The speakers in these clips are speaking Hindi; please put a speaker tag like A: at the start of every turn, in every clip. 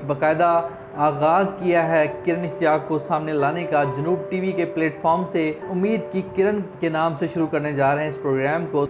A: बाकायदा आगाज़ किया है किरण इश्तियाक को सामने लाने का जनूब टीवी के प्लेटफॉर्म से। उम्मीद की किरण के नाम से शुरू करने जा रहे हैं इस प्रोग्राम को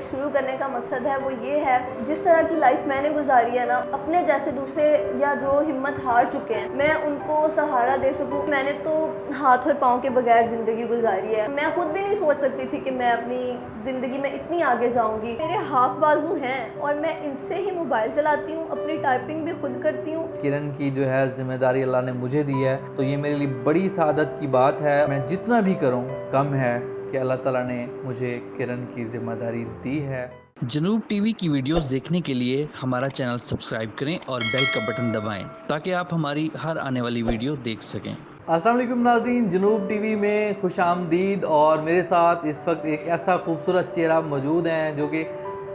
B: शुरू करने का मकसद है वो ये है, जिस तरह की लाइफ मैंने गुजारी है ना, अपने जैसे दूसरे या जो हिम्मत हार चुके हैं मैं उनको सहारा दे सकूं। मैंने तो हाथ और पाँव के बगैर ज़िंदगी गुजारी है। मैं खुद भी नहीं सोच सकती थी कि मैं अपनी ज़िंदगी में इतनी आगे जाऊंगी। मेरे हाफ बाजू हैं और मैं इनसे ही मोबाइल चलाती हूँ, अपनी टाइपिंग भी खुद करती हूँ।
A: किरण की जो है जिम्मेदारी अल्लाह ने मुझे दी है, तो ये मेरे लिए बड़ी सादत की बात है। मैं जितना भी करूँ कम है कि अल्लाह ताला ने मुझे किरण की जिम्मेदारी दी है। जनूब टीवी की वीडियोस देखने के लिए हमारा चैनल सब्सक्राइब करें और बेल का बटन दबाएं ताकि आप हमारी हर आने वाली वीडियो देख सकें। अस्सलाम वालेकुम नाज़रीन, जनूब टीवी में खुश आमदीद। और मेरे साथ इस वक्त एक ऐसा खूबसूरत चेहरा मौजूद हैं जो कि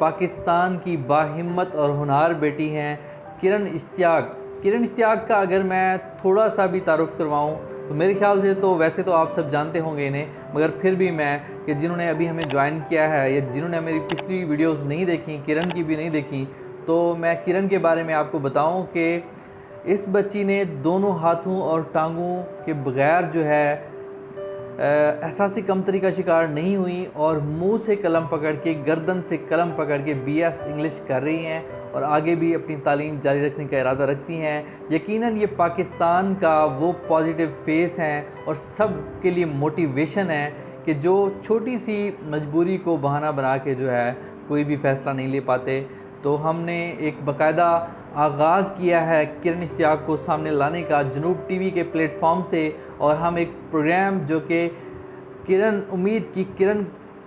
A: पाकिस्तान की बाहिम्मत और होनहार बेटी हैं किरण इश्तियाक। किरण इश्तियाक का अगर मैं थोड़ा सा भी तारुफ़ करवाऊँ तो मेरे ख़्याल से तो वैसे तो आप सब जानते होंगे इन्हें, मगर फिर भी मैं कि जिन्होंने अभी हमें ज्वाइन किया है या जिन्होंने मेरी पिछली वीडियोस नहीं देखी, किरण की भी नहीं देखी, तो मैं किरण के बारे में आपको बताऊं कि इस बच्ची ने दोनों हाथों और टांगों के बग़ैर जो है एहसासी कमतरी का शिकार नहीं हुई और मुंह से कलम पकड़ के, गर्दन से कलम पकड़ के BS इंग्लिश कर रही हैं और आगे भी अपनी तालीम जारी रखने का इरादा रखती हैं। यकीनन ये पाकिस्तान का वो पॉजिटिव फेस हैं और सब के लिए मोटिवेशन है कि जो छोटी सी मजबूरी को बहाना बना के जो है कोई भी फ़ैसला नहीं ले पाते। तो हमने एक बाकायदा आगाज़ किया है किरण इश्तियाक को सामने लाने का जनूब टीवी के प्लेटफॉर्म से, और हम एक प्रोग्राम जो कि किरण उम्मीद की किरण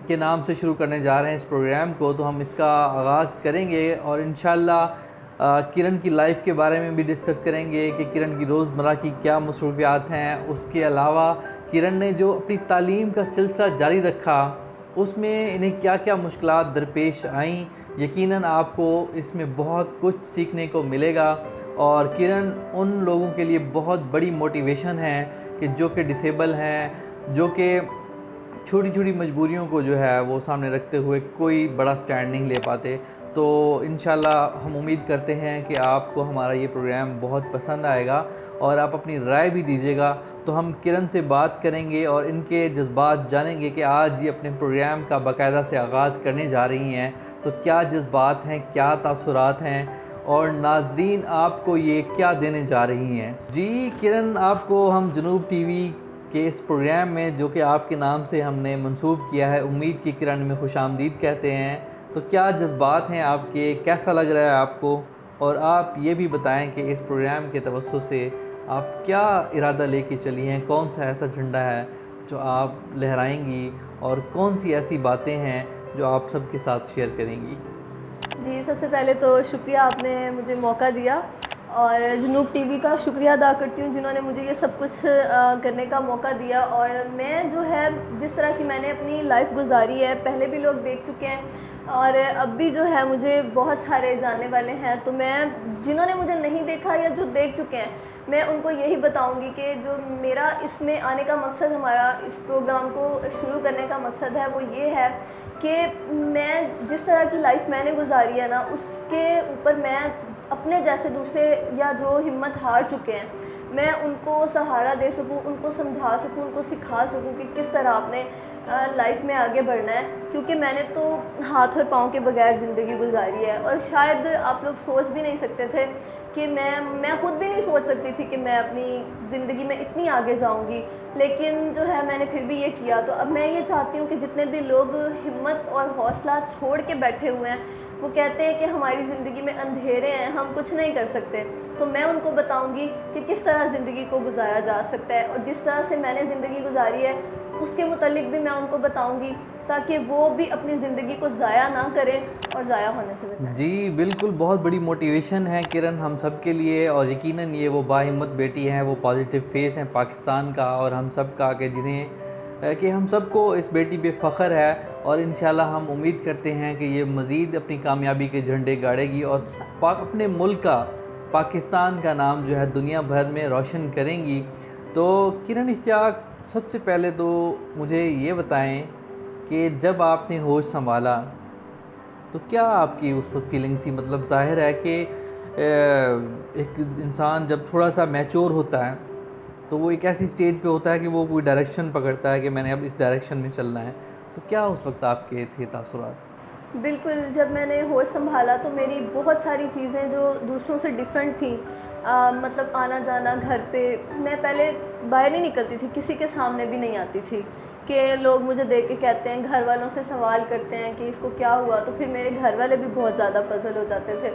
A: के नाम से शुरू करने जा रहे हैं इस प्रोग्राम को। तो हम इसका आगाज़ करेंगे और इंशाअल्लाह किरण की लाइफ के बारे में भी डिस्कस करेंगे कि किरण की रोज़मर्रा की क्या मसरूफियात हैं। उसके अलावा किरण ने जो अपनी तालीम का सिलसिला जारी रखा उसमें इन्हें क्या क्या मुश्किलात दरपेश आईं। यकीनन आपको इसमें बहुत कुछ सीखने को मिलेगा और किरण उन लोगों के लिए बहुत बड़ी मोटिवेशन है कि जो कि डिसेबल हैं, जो कि छोटी छोटी मजबूरियों को जो है वो सामने रखते हुए कोई बड़ा स्टैंड नहीं ले पाते। तो इंशाल्लाह हम उम्मीद करते हैं कि आपको हमारा ये प्रोग्राम बहुत पसंद आएगा और आप अपनी राय भी दीजिएगा। तो हम किरण से बात करेंगे और इनके जज्बात जानेंगे कि आज ये अपने प्रोग्राम का बाकायदा से आगाज़ करने जा रही हैं, तो क्या जज्बात हैं, क्या तासुरात हैं और नाजरीन आपको ये क्या देने जा रही हैं। जी किरण, आपको हम जनूब टीवी के इस प्रोग्राम में जो कि आपके नाम से हमने मंसूब किया है, उम्मीद की किरण में खुश आमदीद कहते हैं। तो क्या जज्बात हैं आपके, कैसा लग रहा है आपको, और आप ये भी बताएं कि इस प्रोग्राम के तवज्जो से आप क्या इरादा लेके चली हैं, कौन सा ऐसा झंडा है जो आप लहराएंगी और कौन सी ऐसी बातें हैं जो आप सबके साथ शेयर करेंगी।
B: जी, सबसे पहले तो शुक्रिया आपने मुझे मौका दिया और जनूब टीवी का शुक्रिया अदा करती हूँ जिन्होंने मुझे ये सब कुछ करने का मौका दिया। और मैं जो है जिस तरह की मैंने अपनी लाइफ गुजारी है पहले भी लोग देख चुके हैं और अब भी जो है मुझे बहुत सारे जानने वाले हैं। तो मैं जिन्होंने मुझे नहीं देखा या जो देख चुके हैं मैं उनको यही बताऊंगी कि जो मेरा इसमें आने का मकसद, हमारा इस प्रोग्राम को शुरू करने का मकसद है वो ये है कि मैं जिस तरह की लाइफ मैंने गुजारी है ना, उसके ऊपर मैं अपने जैसे दूसरे या जो हिम्मत हार चुके हैं मैं उनको सहारा दे सकूं, उनको समझा सकूं, उनको सिखा सकूं कि किस तरह आपने लाइफ में आगे बढ़ना है। क्योंकि मैंने तो हाथ और पाँव के बगैर ज़िंदगी गुजारी है और शायद आप लोग सोच भी नहीं सकते थे कि मैं खुद भी नहीं सोच सकती थी कि मैं अपनी ज़िंदगी में इतनी आगे जाऊंगी, लेकिन जो है मैंने फिर भी ये किया। तो अब मैं ये चाहती हूँ कि जितने भी लोग हिम्मत और हौसला छोड़ के बैठे हुए हैं, वो कहते हैं कि हमारी ज़िंदगी में अंधेरे हैं, हम कुछ नहीं कर सकते, तो मैं उनको बताऊंगी कि किस तरह ज़िंदगी को गुजारा जा सकता है। और जिस तरह से मैंने ज़िंदगी गुजारी है उसके मुतालिक भी मैं उनको बताऊंगी ताकि वो भी अपनी ज़िंदगी को ज़ाया ना करें और ज़ाया होने से बचाएं।
A: जी बिल्कुल, बहुत बड़ी मोटिवेशन है किरण हम सब के लिए, और यकीनन ये वो बाहिम्मत बेटी हैं, वो पॉजिटिव फेस हैं पाकिस्तान का और हम सब का, कि जिन्हें कि हम सबको इस बेटी पे फ़ख्र है। और इंशाल्लाह हम उम्मीद करते हैं कि ये मज़ीद अपनी कामयाबी के झंडे गाड़ेगी और अपने मुल्क का, पाकिस्तान का नाम जो है दुनिया भर में रोशन करेंगी। तो किरण इश्तियाक, सबसे पहले तो मुझे ये बताएं कि जब आपने होश संभाला तो क्या आपकी उस वक्त फीलिंग सी, मतलब ज़ाहिर है कि एक इंसान जब थोड़ा सा मैच्योर होता है तो वो एक ऐसी स्टेज पे होता है कि वो कोई डायरेक्शन पकड़ता है कि मैंने अब इस डायरेक्शन में चलना है। तो क्या उस वक्त आपके थे तासुरात?
B: बिल्कुल, जब मैंने होश संभाला तो मेरी बहुत सारी चीज़ें जो दूसरों से डिफरेंट थी, मतलब आना जाना घर पे, मैं पहले बाहर नहीं निकलती थी, किसी के सामने भी नहीं आती थी कि लोग मुझे देख के कहते हैं, घर वालों से सवाल करते हैं कि इसको क्या हुआ, तो फिर मेरे घर वाले भी बहुत ज़्यादा पज़ल हो जाते थे।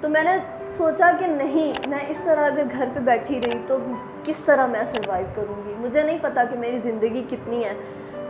B: तो मैंने सोचा कि नहीं, मैं इस तरह अगर घर पे बैठी रही तो किस तरह मैं सर्वाइव करूँगी, मुझे नहीं पता कि मेरी ज़िंदगी कितनी है।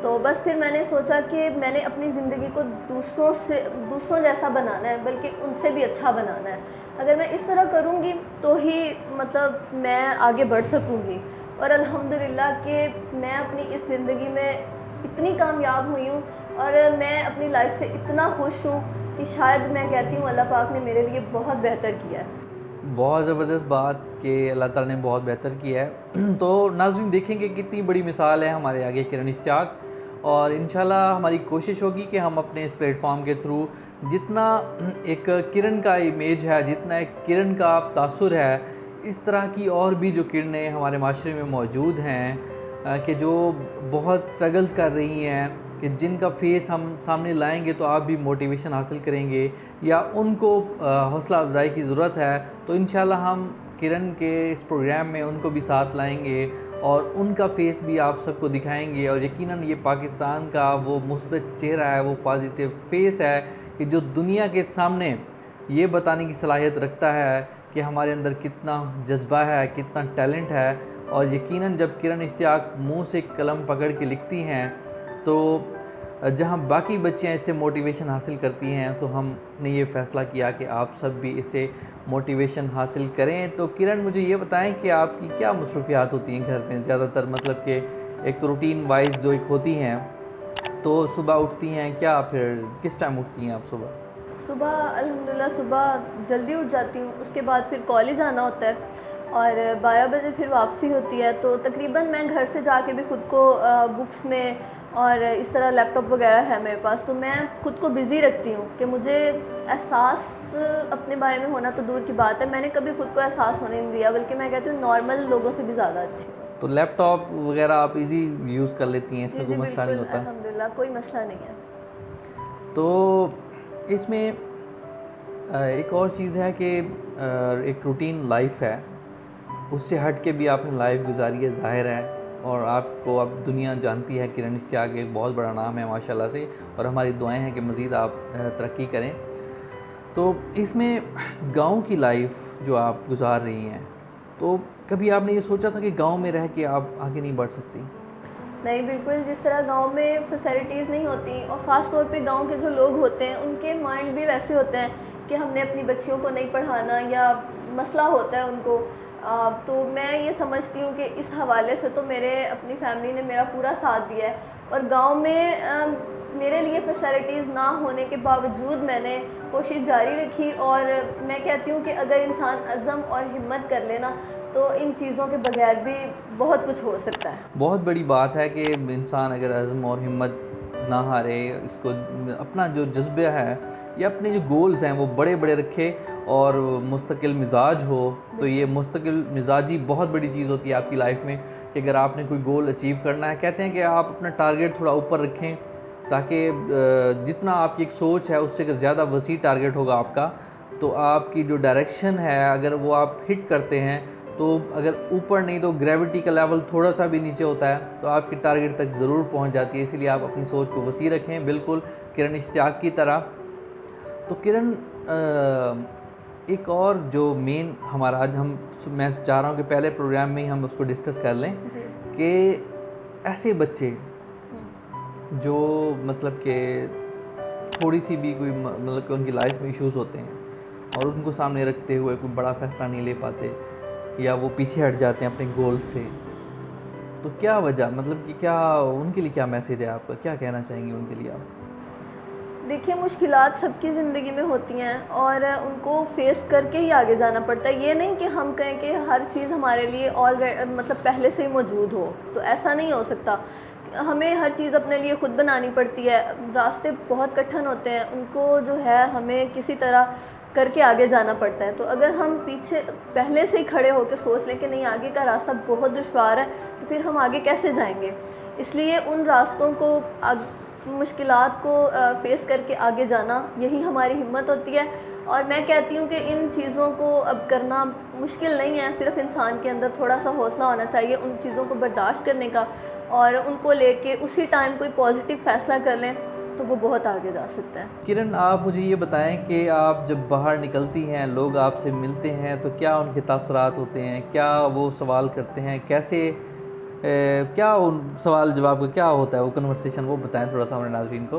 B: तो बस फिर मैंने सोचा कि मैंने अपनी ज़िंदगी को दूसरों जैसा बनाना है, बल्कि उनसे भी अच्छा बनाना है। अगर मैं इस तरह करूँगी तो ही मतलब मैं आगे बढ़ सकूँगी। और अल्हम्दुलिल्लाह कि मैं अपनी इस ज़िंदगी में इतनी कामयाब हुई हूँ और मैं अपनी लाइफ से इतना खुश हूँ कि शायद मैं कहती हूँ अल्लाह पाक ने मेरे लिए बहुत बेहतर किया है।
A: बहुत ज़बरदस्त बात कि अल्लाह ताला ने बहुत बेहतर किया है। तो नाज़रीन देखेंगे कितनी बड़ी मिसाल है हमारे आगे किरण इश्तियाक, और इंशाल्लाह हमारी कोशिश होगी कि हम अपने इस प्लेटफॉर्म के थ्रू जितना एक किरण का इमेज है, जितना एक किरण का तासुर है, इस तरह की और भी जो किरणें हमारे माशरे में मौजूद हैं कि जो बहुत स्ट्रगल्स कर रही हैं, कि जिनका फेस हम सामने लाएंगे तो आप भी मोटिवेशन हासिल करेंगे या उनको हौसला अफजाई की ज़रूरत है, तो इंशाल्लाह हम किरण के इस प्रोग्राम में उनको भी साथ लाएंगे और उनका फेस भी आप सबको दिखाएंगे। और यकीनन ये पाकिस्तान का वो मुस्बत चेहरा है, वो पॉजिटिव फेस है कि जो दुनिया के सामने ये बताने की सलाहियत रखता है कि हमारे अंदर कितना जज्बा है, कितना टैलेंट है। और यकीनन जब किरण इश्तियाक मुंह से कलम पकड़ के लिखती हैं तो जहाँ बाकी बच्चियाँ इससे मोटिवेशन हासिल करती हैं, तो हमने ये फ़ैसला किया कि आप सब भी इससे मोटिवेशन हासिल करें। तो किरण मुझे ये बताएं कि आपकी क्या मसरूफियात होती हैं घर में ज़्यादातर, मतलब कि एक तो रूटीन वाइज जो एक होती हैं, तो सुबह उठती हैं क्या, फिर किस टाइम उठती हैं आप सुबह?
B: सुबह अल्हम्दुलिल्लाह सुबह जल्दी उठ जाती हूँ, उसके बाद फिर कॉलेज आना होता है और 12 बजे फिर वापसी होती है। तो तकरीबन मैं घर से जाके भी ख़ुद को बुक्स में और इस तरह लैपटॉप वगैरह है मेरे पास, तो मैं ख़ुद को बिज़ी रखती हूँ कि मुझे एहसास अपने बारे में होना तो दूर की बात है, मैंने कभी ख़ुद को एहसास होने नहीं दिया, बल्कि मैं कहती हूँ नॉर्मल लोगों से भी ज़्यादा अच्छी हूँ।
A: तो लैपटॉप वगैरह आप इजी यूज़ कर लेती हैं, इसमें
B: जी
A: कोई मसला नहीं होता?
B: अल्हम्दुलिल्लाह कोई मसला नहीं है।
A: तो इसमें एक और चीज़ है कि एक रूटीन लाइफ है, उससे हट के भी आपने लाइफ गुजारी है, ज़ाहिर है, और आपको अब दुनिया जानती है। किरण इश्तियाक एक बहुत बड़ा नाम है माशाल्लाह से, और हमारी दुआएं हैं कि मज़ीद आप तरक्की करें। तो इसमें गांव की लाइफ जो आप गुजार रही हैं, तो कभी आपने ये सोचा था कि गांव में रह के आप आगे नहीं बढ़ सकती?
B: नहीं, बिल्कुल, जिस तरह गांव में फैसिलिटीज़ नहीं होती और ख़ास तौर पे गांव के जो लोग होते हैं उनके माइंड भी वैसे होते हैं कि हमने अपनी बच्चियों को नहीं पढ़ाना या मसला होता है उनको। तो मैं ये समझती हूँ कि इस हवाले से तो मेरे अपनी फैमिली ने मेरा पूरा साथ दिया है, और गांव में मेरे लिए फैसिलिटीज़ ना होने के बावजूद मैंने कोशिश जारी रखी। और मैं कहती हूँ कि अगर इंसान अज़म और हिम्मत कर लेना तो इन चीज़ों के बगैर भी बहुत कुछ हो सकता है।
A: बहुत बड़ी बात है कि इंसान अगर अज़्म और हिम्मत ना हारे, इसको अपना जो जज्बा है या अपने जो गोल्स हैं वो बड़े बड़े रखे और मुस्तकिल मिजाज हो, तो ये मुस्तकिल मिजाजी बहुत बड़ी चीज़ होती है आपकी लाइफ में। कि अगर आपने कोई गोल अचीव करना है, कहते हैं कि आप अपना टारगेट थोड़ा ऊपर रखें, ताकि जितना आपकी एक सोच है उससे अगर ज़्यादा वसी टारगेट होगा आपका, तो आपकी जो डायरेक्शन है अगर वो आप हिट करते हैं, तो अगर ऊपर नहीं तो ग्रेविटी का लेवल थोड़ा सा भी नीचे होता है तो आपकी टारगेट तक ज़रूर पहुंच जाती है। इसीलिए आप अपनी सोच को वसी रखें, बिल्कुल किरण इश्तियाक की तरह। तो किरण, एक और जो मेन हमारा आज मैं चाह रहा हूँ कि पहले प्रोग्राम में ही हम उसको डिस्कस कर लें कि ऐसे बच्चे जो मतलब कि थोड़ी सी भी कोई मतलब कि उनकी लाइफ में इश्यूज़ होते हैं और उनको सामने रखते हुए कोई बड़ा फ़ैसला नहीं ले पाते या वो पीछे हट जाते हैं अपने गोल से, तो क्या वजह, मतलब कि क्या उनके लिए क्या मैसेज है आपका, क्या कहना चाहेंगे उनके लिए आप?
B: देखिए, मुश्किलात सबकी ज़िंदगी में होती हैं और उनको फेस करके ही आगे जाना पड़ता है। ये नहीं कि हम कहें कि हर चीज़ हमारे लिए मतलब पहले से ही मौजूद हो, तो ऐसा नहीं हो सकता। हमें हर चीज़ अपने लिए ख़ुद बनानी पड़ती है। रास्ते बहुत कठिन होते हैं, उनको जो है हमें किसी तरह करके आगे जाना पड़ता है। तो अगर हम पीछे पहले से ही खड़े होकर सोच लें कि नहीं आगे का रास्ता बहुत दुश्वार है, तो फिर हम आगे कैसे जाएंगे। इसलिए उन रास्तों को मुश्किलात को फेस करके आगे जाना, यही हमारी हिम्मत होती है। और मैं कहती हूँ कि इन चीज़ों को अब करना मुश्किल नहीं है, सिर्फ इंसान के अंदर थोड़ा सा हौसला होना चाहिए उन चीज़ों को बर्दाश्त करने का, और उनको लेके उसी टाइम कोई पॉजिटिव फ़ैसला कर लें तो वो बहुत आगे जा सकता है।
A: किरण, आप मुझे ये बताएं कि आप जब बाहर निकलती हैं, लोग आपसे मिलते हैं, तो क्या उनके तासुरात होते हैं, क्या वो सवाल करते हैं, कैसे क्या उन सवाल जवाब का क्या होता है वो कन्वर्सेशन, वो बताएं थोड़ा सा हमारे नाज़रीन को।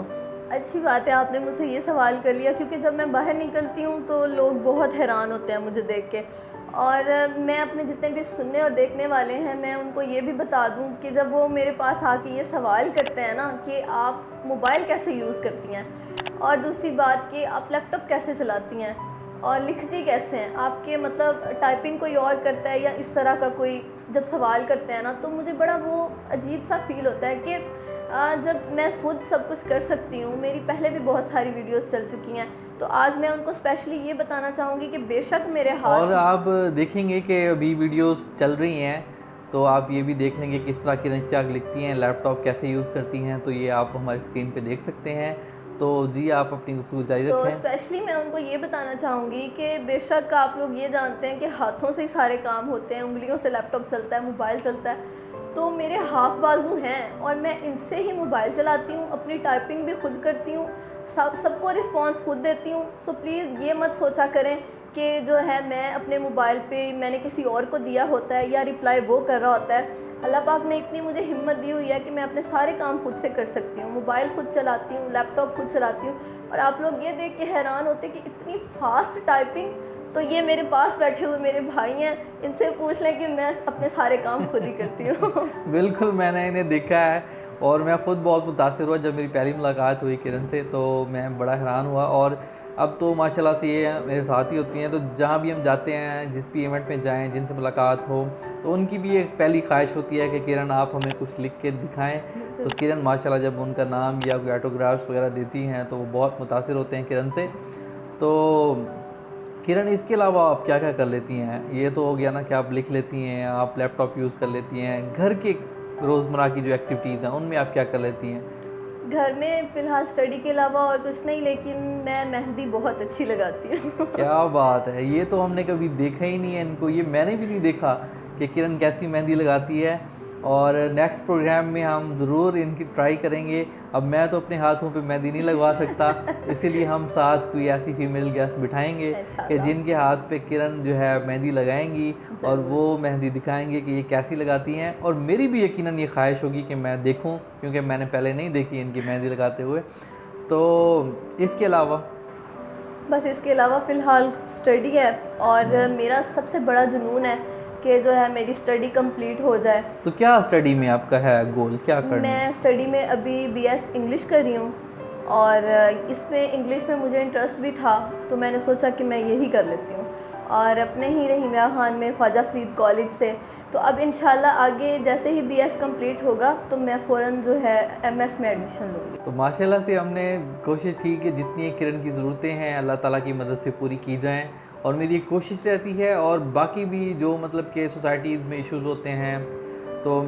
B: अच्छी बात है, आपने मुझसे ये सवाल कर लिया, क्योंकि जब मैं बाहर निकलती हूँ तो लोग बहुत हैरान होते हैं मुझे देख के। और मैं अपने जितने भी सुनने और देखने वाले हैं, मैं उनको ये भी बता दूँ कि जब वो मेरे पास आके ये सवाल करते हैं ना कि आप मोबाइल कैसे यूज़ करती हैं, और दूसरी बात कि आप लैपटॉप कैसे चलाती हैं और लिखती कैसे हैं, आपके मतलब टाइपिंग कोई और करता है या इस तरह का कोई जब सवाल करते हैं ना, तो मुझे बड़ा वो अजीब सा फील होता है कि जब मैं खुद सब कुछ कर सकती हूँ। मेरी पहले भी बहुत सारी वीडियोस चल चुकी हैं, तो आज मैं उनको स्पेशली ये बताना चाहूँगी कि बेशक मेरे हाथ
A: और आप देखेंगे कि अभी वीडियोस चल रही हैं, तो आप ये भी देख लेंगे किस तरह किरण चाग लिखती हैं, लैपटॉप कैसे यूज़ करती हैं, तो ये आप हमारी स्क्रीन पे देख सकते हैं। तो जी, आप अपनी गुफ्तगू जारी
B: तो
A: रखें।
B: स्पेशली मैं उनको ये बताना चाहूँगी कि बेशक आप लोग ये जानते हैं कि हाथों से ही सारे काम होते हैं, उंगलियों से लैपटॉप चलता है, मोबाइल चलता है, तो मेरे हाथ बाजू हैं और मैं इनसे ही मोबाइल चलाती हूँ, अपनी टाइपिंग भी खुद करती हूँ, सबको रिस्पांस खुद देती हूँ। सो प्लीज़ ये मत सोचा करें कि जो है मैं अपने मोबाइल पे मैंने किसी और को दिया होता है या रिप्लाई वो कर रहा होता है। अल्लाह पाक ने इतनी मुझे हिम्मत दी हुई है कि मैं अपने सारे काम खुद से कर सकती हूँ, मोबाइल खुद चलाती हूँ, लैपटॉप खुद चलाती हूँ। और आप लोग ये देख के हैरान होते कि इतनी फास्ट टाइपिंग, तो ये मेरे पास बैठे हुए मेरे भाई हैं, इनसे पूछ लें कि मैं अपने सारे काम खुद ही करती हूँ।
A: बिल्कुल, मैंने इन्हें देखा है और मैं ख़ुद बहुत मुतासिर हुआ जब मेरी पहली मुलाकात हुई किरण से, तो मैं बड़ा हैरान हुआ। और अब तो माशाल्लाह से ये मेरे साथ ही होती हैं, तो जहाँ भी हम जाते हैं, जिस भी इवेंट में जाएं, जिनसे मुलाकात हो, तो उनकी भी एक पहली ख्वाहिश होती है कि किरण आप हमें कुछ लिख के दिखाएं। तो किरण माशाल्लाह जब उनका नाम या कोई ऑटोग्राफ्स वगैरह देती हैं तो वो बहुत मुतासिर होते हैं किरण से। तो किरण, इसके अलावा आप क्या क्या कर लेती हैं? ये तो हो गया ना कि आप लिख लेती हैं, आप लैपटॉप यूज़ कर लेती हैं, घर के रोज़मर्रा की जो एक्टिविटीज़ हैं उनमें आप क्या कर लेती हैं?
B: घर में फ़िलहाल स्टडी के अलावा और कुछ नहीं, लेकिन मैं मेहंदी बहुत अच्छी लगाती हूँ।
A: क्या बात है! ये तो हमने कभी देखा ही नहीं है इनको, ये मैंने भी नहीं देखा कि किरण कैसी मेहंदी लगाती है। और नेक्स्ट प्रोग्राम में हम ज़रूर इनकी ट्राई करेंगे। अब मैं तो अपने हाथों पे मेहंदी नहीं लगवा सकता, इसीलिए हम साथ कोई ऐसी फ़ीमेल गेस्ट बिठाएँगे कि जिनके हाथ पे किरण जो है मेहंदी लगाएँगी और वो मेहंदी दिखाएँगे कि ये कैसी लगाती हैं। और मेरी भी यकीनन ये ख्वाहिश होगी कि मैं देखूँ, क्योंकि मैंने पहले नहीं देखी इनकी मेहंदी लगाते हुए। तो इसके अलावा
B: बस इसके अलावा फ़िलहाल स्टडी है, और मेरा सबसे बड़ा जुनून है कि जो है मेरी स्टडी कंप्लीट हो जाए।
A: तो क्या स्टडी में आपका है गोल, क्या करना है?
B: मैं स्टडी में अभी बीएस इंग्लिश कर रही हूँ, और इसमें इंग्लिश में मुझे इंटरेस्ट भी था, तो मैंने सोचा कि मैं यही कर लेती हूँ। और अपने ही रहीमिया खान में ख्वाजा फरीद कॉलेज से, तो अब इंशाल्लाह आगे जैसे ही बीएस कंप्लीट होगा तो मैं फ़ौरन जो है एमएस में एडमिशन लूँगी।
A: तो माशाल्लाह से हमने कोशिश की कि जितनी किरण की ज़रूरतें हैं अल्लाह ताला की मदद से पूरी की जाएं, और मेरी एक कोशिश रहती है। और बाकी भी जो मतलब कि सोसाइटीज़ में इश्यूज़ होते हैं, तो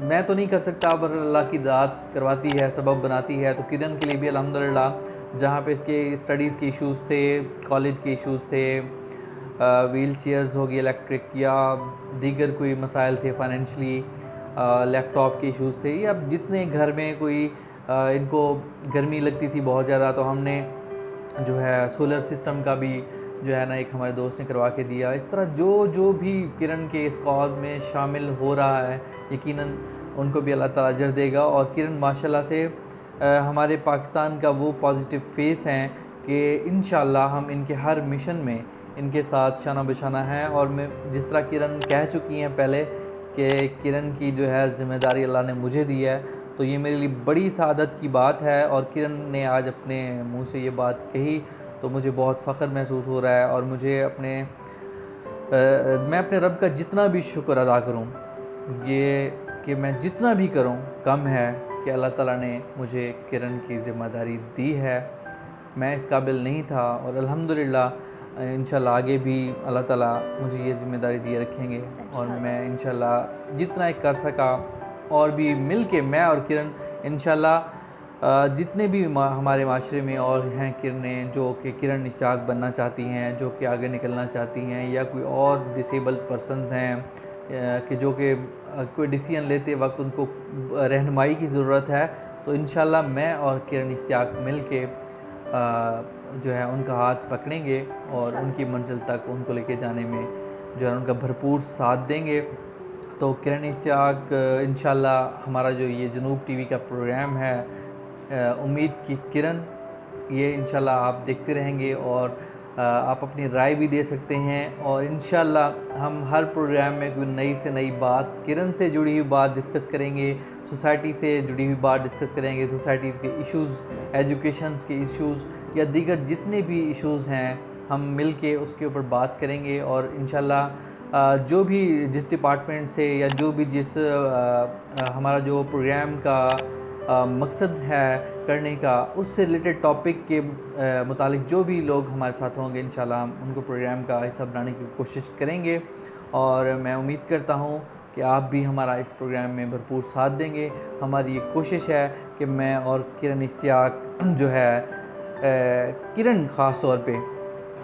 A: मैं तो नहीं कर सकता, पर अल्लाह की दात करवाती है, सबब बनाती है। तो किरण के लिए भी अल्हम्दुलिल्लाह जहाँ पे इसके स्टडीज़ के इश्यूज़ थे, कॉलेज के इश्यूज़ थे, व्हील चेयर्स होगी इलेक्ट्रिक, या दीगर कोई मसाइल थे फाइनेंशली, लैपटॉप के इश्यूज़ थे, या जितने घर में कोई इनको गर्मी लगती थी बहुत ज़्यादा, तो हमने जो है सोलर सिस्टम का भी जो है ना एक हमारे दोस्त ने करवा के दिया। इस तरह जो जो भी किरण के इस कॉज़ में शामिल हो रहा है, यकीनन उनको भी अल्लाह ताला अजर देगा। और किरण माशाल्लाह से हमारे पाकिस्तान का वो पॉजिटिव फेस हैं कि इंशाल्लाह हम इनके हर मिशन में इनके साथ शाना बशाना है। और मैं जिस तरह किरण कह चुकी हैं पहले कि किरण की जो है ज़िम्मेदारी अल्लाह ने मुझे दी है, तो ये मेरे लिए बड़ी सआदत की बात है। और किरण ने आज अपने मुंह से ये बात कही तो मुझे बहुत फ़ख्र महसूस हो रहा है। और मुझे मैं अपने रब का जितना भी शुक्र अदा करूं, ये कि मैं जितना भी करूं कम है कि अल्लाह ताला ने मुझे किरण की ज़िम्मेदारी दी है। मैं इस काबिल नहीं था, और अल्हम्दुलिल्लाह इंशाल्लाह आगे भी अल्लाह ताला मुझे ये ज़िम्मेदारी दिए रखेंगे, और मैं इंशाल्लाह जितना कर सका, और भी मिल के मैं और किरण इंशाल्लाह जितने भी हमारे माशरे में और हैं किरणें जो कि किरण इश्तियाक बनना चाहती हैं, जो कि आगे निकलना चाहती हैं, या कोई और डिसेबल्ड पर्सनस हैं कि जो कि कोई डिसीजन लेते वक्त उनको रहनुमाई की ज़रूरत है, तो इंशाल्लाह मैं और किरण इश्तियाक मिल के जो है उनका हाथ पकड़ेंगे और उनकी मंजिल तक उनको लेके जाने में जो है उनका भरपूर साथ देंगे। तो किरण इश्तियाक इंशाल्लाह हमारा जो ये जनूब टीवी का प्रोग्राम है उम्मीद की किरण, ये इंशाल्लाह आप देखते रहेंगे, और आप अपनी राय भी दे सकते हैं, और इंशाल्लाह हम हर प्रोग्राम में कोई नई से नई बात, किरण से जुड़ी हुई बात डिस्कस करेंगे, सोसाइटी से जुड़ी हुई बात डिस्कस करेंगे, सोसाइटी के इश्यूज़, एजुकेशंस के इश्यूज़ या दीगर जितने भी इश्यूज़ हैं हम मिल के उसके ऊपर बात करेंगे। और इंशाल्लाह जो भी जिस डिपार्टमेंट से या जो भी जिस हमारा जो प्रोग्राम का मकसद है करने का, उससे रिलेटेड टॉपिक के मुतालिक जो भी लोग हमारे साथ होंगे इंशाल्लाह हम उनको प्रोग्राम का हिस्सा बनाने की कोशिश करेंगे। और मैं उम्मीद करता हूँ कि आप भी हमारा इस प्रोग्राम में भरपूर साथ देंगे। हमारी ये कोशिश है कि मैं और किरण इश्तियाक जो है किरण ख़ास तौर पे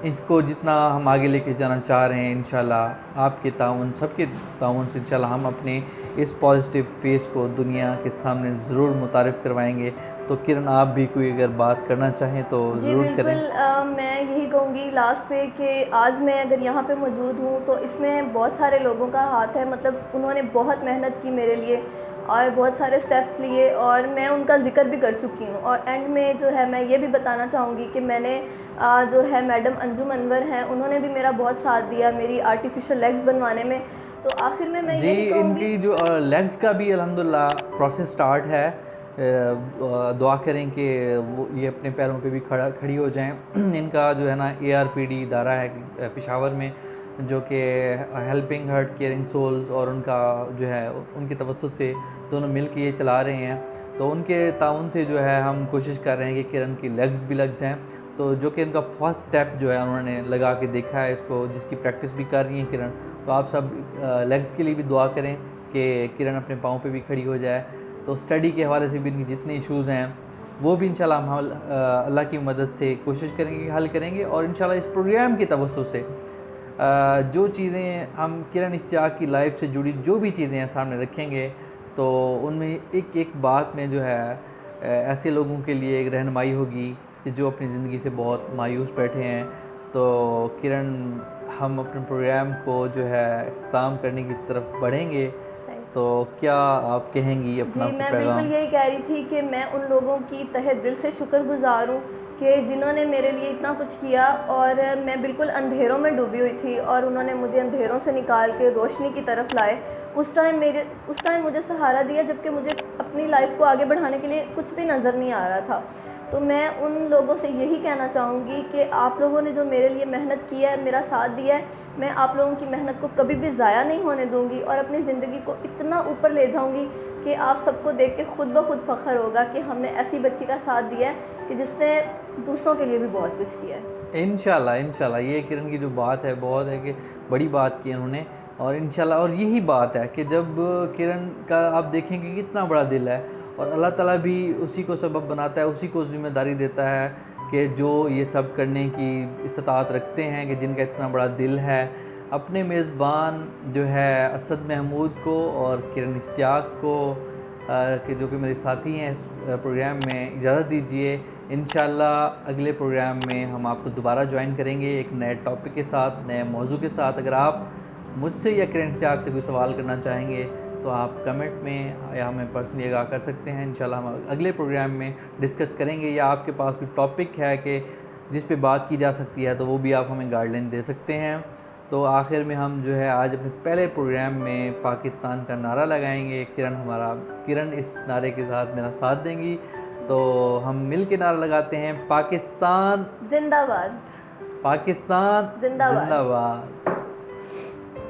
A: इसको जितना हम आगे लेके जाना चाह रहे हैं, इंशाल्लाह आपके ताउन, सबके ताउन से इंशाल्लाह हम अपने इस पॉजिटिव फेस को दुनिया के सामने ज़रूर मुतारिफ़ करवाएंगे। तो किरण आप भी कोई अगर बात करना चाहें तो ज़रूर करें।
B: मैं यही कहूँगी लास्ट पे कि आज मैं अगर यहाँ पे मौजूद हूँ तो इसमें बहुत सारे लोगों का हाथ है, मतलब उन्होंने बहुत मेहनत की मेरे लिए और बहुत सारे स्टेप्स लिए, और मैं उनका ज़िक्र भी कर चुकी हूँ। और एंड में जो है मैं ये भी बताना चाहूँगी कि मैंने जो है मैडम अंजुम अनवर हैं, उन्होंने भी मेरा बहुत साथ दिया मेरी आर्टिफिशियल लेग्स बनवाने में। तो आखिर में मैं
A: जी, इनकी जो लेग्स का भी अल्हम्दुलिल्लाह प्रोसेस स्टार्ट है। दुआ करें कि वो ये अपने पैरों पे भी खड़ी हो जाएं। इनका जो है ना ARPD इदारा है पेशावर में, जो कि हेल्पिंग हार्ट केयरिंग सोल्स, और उनका जो है उनकी तवज्जुह से दोनों मिल के ये चला रहे हैं। तो उनके ताउन से जो है हम कोशिश कर रहे हैं कि किरण की लेग्स भी लग जाएं। तो जो कि इनका फर्स्ट स्टेप जो है उन्होंने लगा के देखा है इसको, जिसकी प्रैक्टिस भी कर रही हैं किरण। तो आप सब लेग्स के लिए भी दुआ करें कि किरण अपने पाँव पे भी खड़ी हो जाए। तो स्टडी के हवाले से भी इनकी जितने इश्यूज़ हैं वो भी इंशाल्लाह हम अल्लाह की मदद से कोशिश करेंगे कि हल करेंगे। और इंशाल्लाह इस प्रोग्राम की तवज्जुह से जो चीज़ें हम किरण इश्तियाक की लाइफ से जुड़ी जो भी चीज़ें हैं सामने रखेंगे, तो उनमें एक एक बात में जो है ऐसे लोगों के लिए एक रहनुमाई होगी कि जो अपनी ज़िंदगी से बहुत मायूस बैठे हैं। तो किरण, हम अपने प्रोग्राम को जो है इख्तिताम करने की तरफ बढ़ेंगे, तो क्या आप कहेंगी अपना
B: जी, मैं
A: पैगाम?
B: बिल्कुल यही कह रही थी कि मैं उन लोगों की तहे दिल से शुक्रगुज़ार हूँ कि जिन्होंने मेरे लिए इतना कुछ किया, और मैं बिल्कुल अंधेरों में डूबी हुई थी और उन्होंने मुझे अंधेरों से निकाल के रोशनी की तरफ लाए। उस टाइम मुझे सहारा दिया जबकि मुझे अपनी लाइफ को आगे बढ़ाने के लिए कुछ भी नज़र नहीं आ रहा था। तो मैं उन लोगों से यही कहना चाहूँगी कि आप लोगों ने जो मेरे लिए मेहनत की है, मेरा साथ दिया है, मैं आप लोगों की मेहनत को कभी भी ज़ाया नहीं होने दूँगी, और अपनी ज़िंदगी को इतना ऊपर ले जाऊँगी कि आप सबको देख के खुद ब खुद फ़ख्र होगा कि हमने ऐसी बच्ची का साथ दिया है कि जिसने दूसरों के लिए भी बहुत कुछ किया है।
A: इंशाल्लाह ये किरण की जो बात है बहुत है कि बड़ी बात की उन्होंने, और इंशाल्लाह और यही बात है कि जब किरण का आप देखेंगे कितना बड़ा दिल है, और अल्लाह ताला भी उसी को सबब बनाता है, उसी को ज़िम्मेदारी देता है कि जो ये सब करने की इस्तात रखते हैं, कि जिनका इतना बड़ा दिल है। अपने मेज़बान जो है असद महमूद को और किरण इश्तियाक को कि जो कि मेरे साथी हैं इस प्रोग्राम में, इजाज़त दीजिए। इंशाल्लाह अगले प्रोग्राम में हम आपको दोबारा ज्वाइन करेंगे एक नए टॉपिक के साथ, नए मौजू के साथ। अगर आप मुझसे या किरण इश्तियाक से कोई सवाल करना चाहेंगे तो आप कमेंट में या हमें पर्सनली आगाह कर सकते हैं। इंशाल्लाह हम अगले प्रोग्राम में डिस्कस करेंगे, या आपके पास कोई टॉपिक है कि जिस पे बात की जा सकती है तो वो भी आप हमें गाइडलाइन दे सकते हैं। तो आखिर में हम जो है आज अपने पहले प्रोग्राम में पाकिस्तान का नारा लगाएंगे। किरण इस नारे के साथ मेरा साथ देंगी, तो हम मिल के नारा लगाते हैं, पाकिस्तान
B: जिंदाबाद,
A: पाकिस्तान
B: जिंदाबाद।
A: जिंदाबाद।